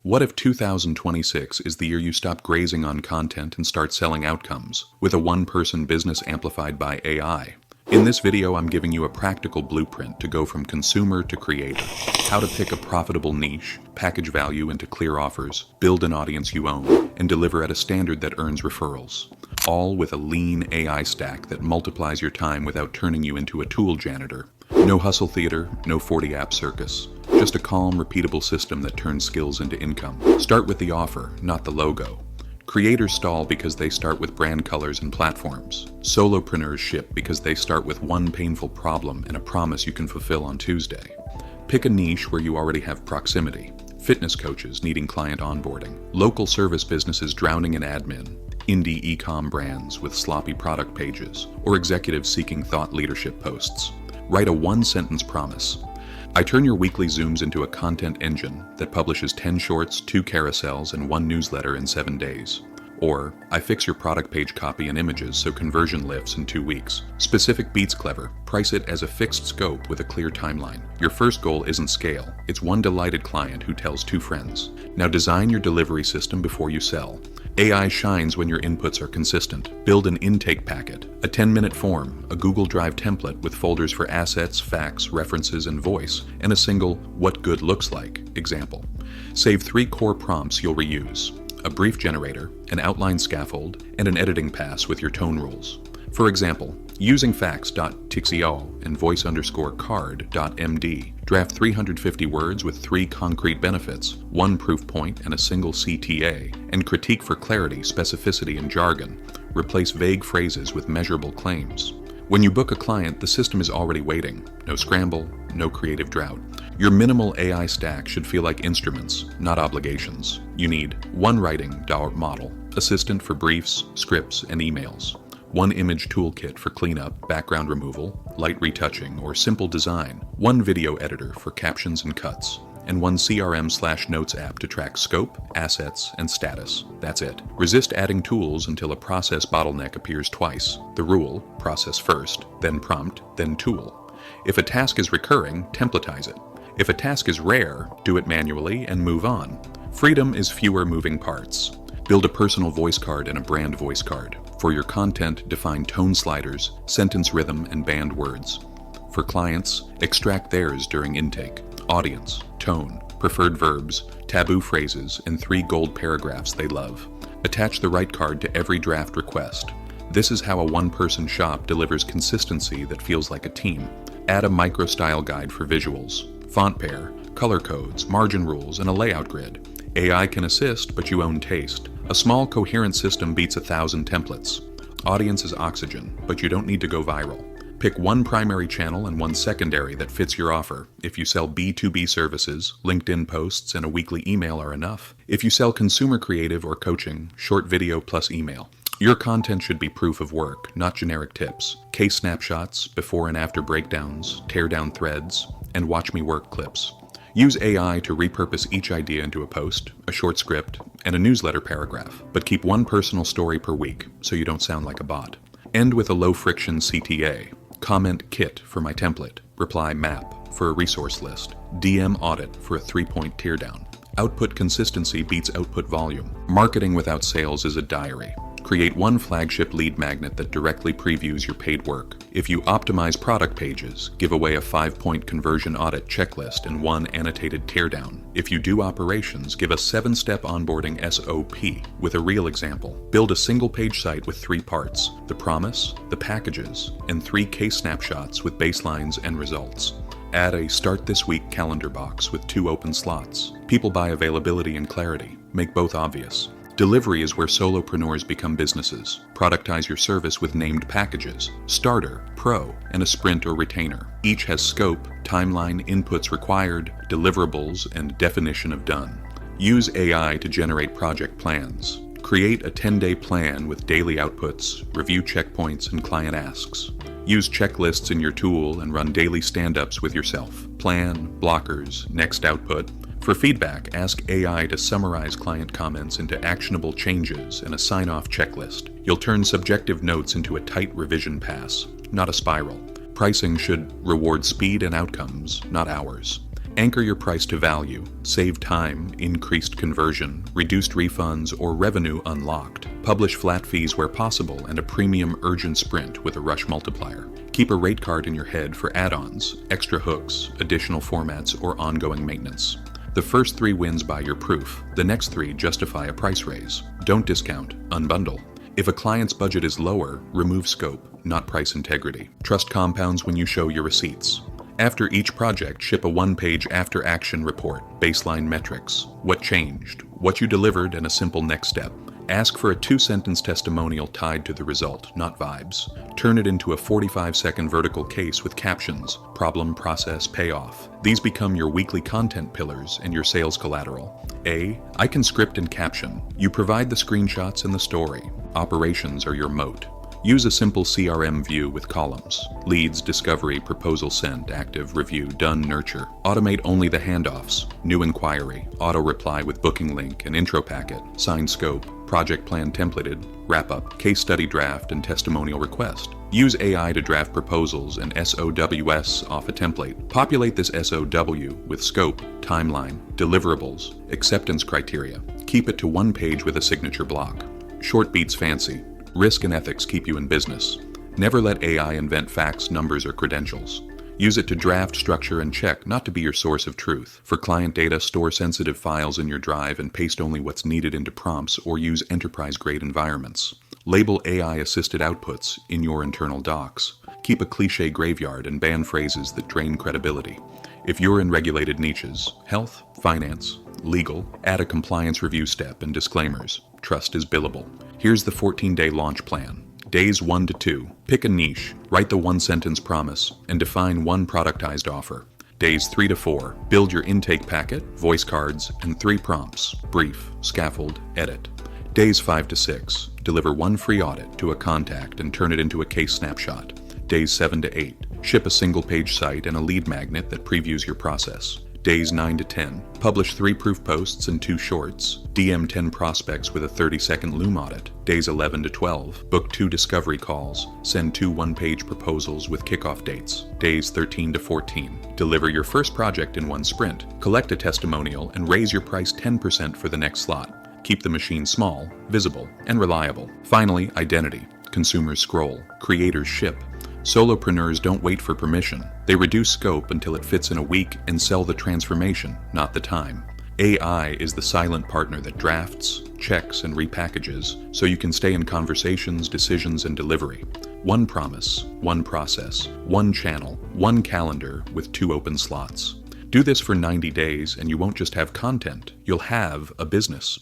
What if 2026 is the year you stop grazing on content and start selling outcomes, with a one-person business amplified by AI? In this video, I'm giving you a practical blueprint to go from consumer to creator. How to pick a profitable niche, package value into clear offers, build an audience you own, and deliver at a standard that earns referrals. All with a lean AI stack that multiplies your time without turning you into a tool janitor. No hustle theater, no 40-app circus. Just a calm, repeatable system that turns skills into income. Start with the offer, not the logo. Creators stall because they start with brand colors and platforms. Solopreneurs ship because they start with one painful problem and a promise you can fulfill on Tuesday. Pick a niche where you already have proximity. Fitness coaches needing client onboarding. Local service businesses drowning in admin. Indie e-com brands with sloppy product pages. Or executives seeking thought leadership posts. Write a one-sentence promise. I turn your weekly Zooms into a content engine that publishes 10 shorts, 2 carousels, and 1 newsletter in 7 days. Or, I fix your product page copy and images so conversion lifts in 2 weeks. Specific beats clever. Price it as a fixed scope with a clear timeline. Your first goal isn't scale. It's one delighted client who tells 2 friends. Now design your delivery system before you sell. AI shines when your inputs are consistent. Build an intake packet, a 10-minute form, a Google Drive template with folders for assets, facts, references, and voice, and a single "what good looks like" example. Save 3 core prompts you'll reuse: a brief generator, an outline scaffold, and an editing pass with your tone rules. For example, using facts.txio and voice_card.md, draft 350 words with 3 concrete benefits, 1 proof point and a single CTA, and critique for clarity, specificity, and jargon. Replace vague phrases with measurable claims. When you book a client, the system is already waiting. No scramble, no creative drought. Your minimal AI stack should feel like instruments, not obligations. You need 1 writing model, assistant for briefs, scripts, and emails. 1 image toolkit for cleanup, background removal, light retouching, or simple design. 1 video editor for captions and cuts. And 1 CRM/notes app to track scope, assets, and status. That's it. Resist adding tools until a process bottleneck appears twice. The rule: process first, then prompt, then tool. If a task is recurring, templatize it. If a task is rare, do it manually and move on. Freedom is fewer moving parts. Build a personal voice card and a brand voice card. For your content, define tone sliders, sentence rhythm, and banned words. For clients, extract theirs during intake. Audience, tone, preferred verbs, taboo phrases, and 3 gold paragraphs they love. Attach the right card to every draft request. This is how a one-person shop delivers consistency that feels like a team. Add a micro-style guide for visuals, font pair, color codes, margin rules, and a layout grid. AI can assist, but you own taste. A small, coherent system beats 1,000 templates. Audience is oxygen, but you don't need to go viral. Pick 1 primary channel and 1 secondary that fits your offer. If you sell B2B services, LinkedIn posts and a weekly email are enough. If you sell consumer creative or coaching, short video plus email. Your content should be proof of work, not generic tips. Case snapshots, before and after breakdowns, tear down threads, and watch me work clips. Use AI to repurpose each idea into a post, a short script, and a newsletter paragraph, but keep 1 personal story per week so you don't sound like a bot. End with a low-friction CTA. Comment kit for my template. Reply map for a resource list. DM audit for a 3-point teardown. Output consistency beats output volume. Marketing without sales is a diary. Create 1 flagship lead magnet that directly previews your paid work. If you optimize product pages, give away a 5-point conversion audit checklist and 1 annotated teardown. If you do operations, give a 7-step onboarding SOP with a real example. Build a single-page site with 3 parts: the promise, the packages, and 3 case snapshots with baselines and results. Add a Start This Week calendar box with 2 open slots. People buy availability and clarity. Make both obvious. Delivery is where solopreneurs become businesses. Productize your service with named packages: Starter, Pro, and a Sprint or Retainer. Each has scope, timeline, inputs required, deliverables, and definition of done. Use AI to generate project plans. Create a 10-day plan with daily outputs, review checkpoints, and client asks. Use checklists in your tool and run daily stand-ups with yourself. Plan, blockers, next output. For feedback, ask AI to summarize client comments into actionable changes and a sign-off checklist. You'll turn subjective notes into a tight revision pass, not a spiral. Pricing should reward speed and outcomes, not hours. Anchor your price to value, save time, increased conversion, reduced refunds, or revenue unlocked. Publish flat fees where possible and a premium urgent sprint with a rush multiplier. Keep a rate card in your head for add-ons, extra hooks, additional formats, or ongoing maintenance. The first 3 wins buy your proof. The next 3 justify a price raise. Don't discount, unbundle. If a client's budget is lower, remove scope, not price integrity. Trust compounds when you show your receipts. After each project, ship a 1-page after-action report, baseline metrics, what changed, what you delivered, and a simple next step. Ask for a 2-sentence testimonial tied to the result, not vibes. Turn it into a 45-second vertical case with captions, problem, process, payoff. These become your weekly content pillars and your sales collateral. A. I can script and caption. You provide the screenshots and the story. Operations are your moat. Use a simple CRM view with columns. Leads, discovery, proposal sent, active, review, done, nurture. Automate only the handoffs. New inquiry, auto reply with booking link and intro packet, signed scope, project plan templated, wrap up, case study draft, and testimonial request. Use AI to draft proposals and SOWs off a template. Populate this SOW with scope, timeline, deliverables, acceptance criteria. Keep it to 1 page with a signature block. Short beats fancy. Risk and ethics keep you in business. Never let AI invent facts, numbers, or credentials. Use it to draft, structure, and check, not to be your source of truth. For client data, store sensitive files in your drive and paste only what's needed into prompts or use enterprise-grade environments. Label AI-assisted outputs in your internal docs. Keep a cliché graveyard and ban phrases that drain credibility. If you're in regulated niches, health, finance, legal, add a compliance review step and disclaimers. Trust is billable. Here's the 14-day launch plan. Days 1 to 2. Pick a niche, write the 1-sentence promise, and define 1 productized offer. Days 3 to 4. Build your intake packet, voice cards, and 3 prompts. Brief, scaffold, edit. Days 5 to 6. Deliver 1 free audit to a contact and turn it into a case snapshot. Days 7 to 8. Ship a single-page site and a lead magnet that previews your process. Days 9 to 10. Publish 3 proof posts and 2 shorts. DM 10 prospects with a 30-second Loom audit. Days 11 to 12. Book 2 discovery calls. Send 2 1-page proposals with kickoff dates. Days 13 to 14. Deliver your first project in 1 sprint. Collect a testimonial and raise your price 10% for the next slot. Keep the machine small, visible, and reliable. Finally, identity. Consumers scroll. Creators ship. Solopreneurs don't wait for permission. They reduce scope until it fits in a week and sell the transformation, not the time. AI is the silent partner that drafts, checks, and repackages so you can stay in conversations, decisions, and delivery. 1 promise, 1 process, 1 channel, 1 calendar with 2 open slots. Do this for 90 days and you won't just have content, you'll have a business.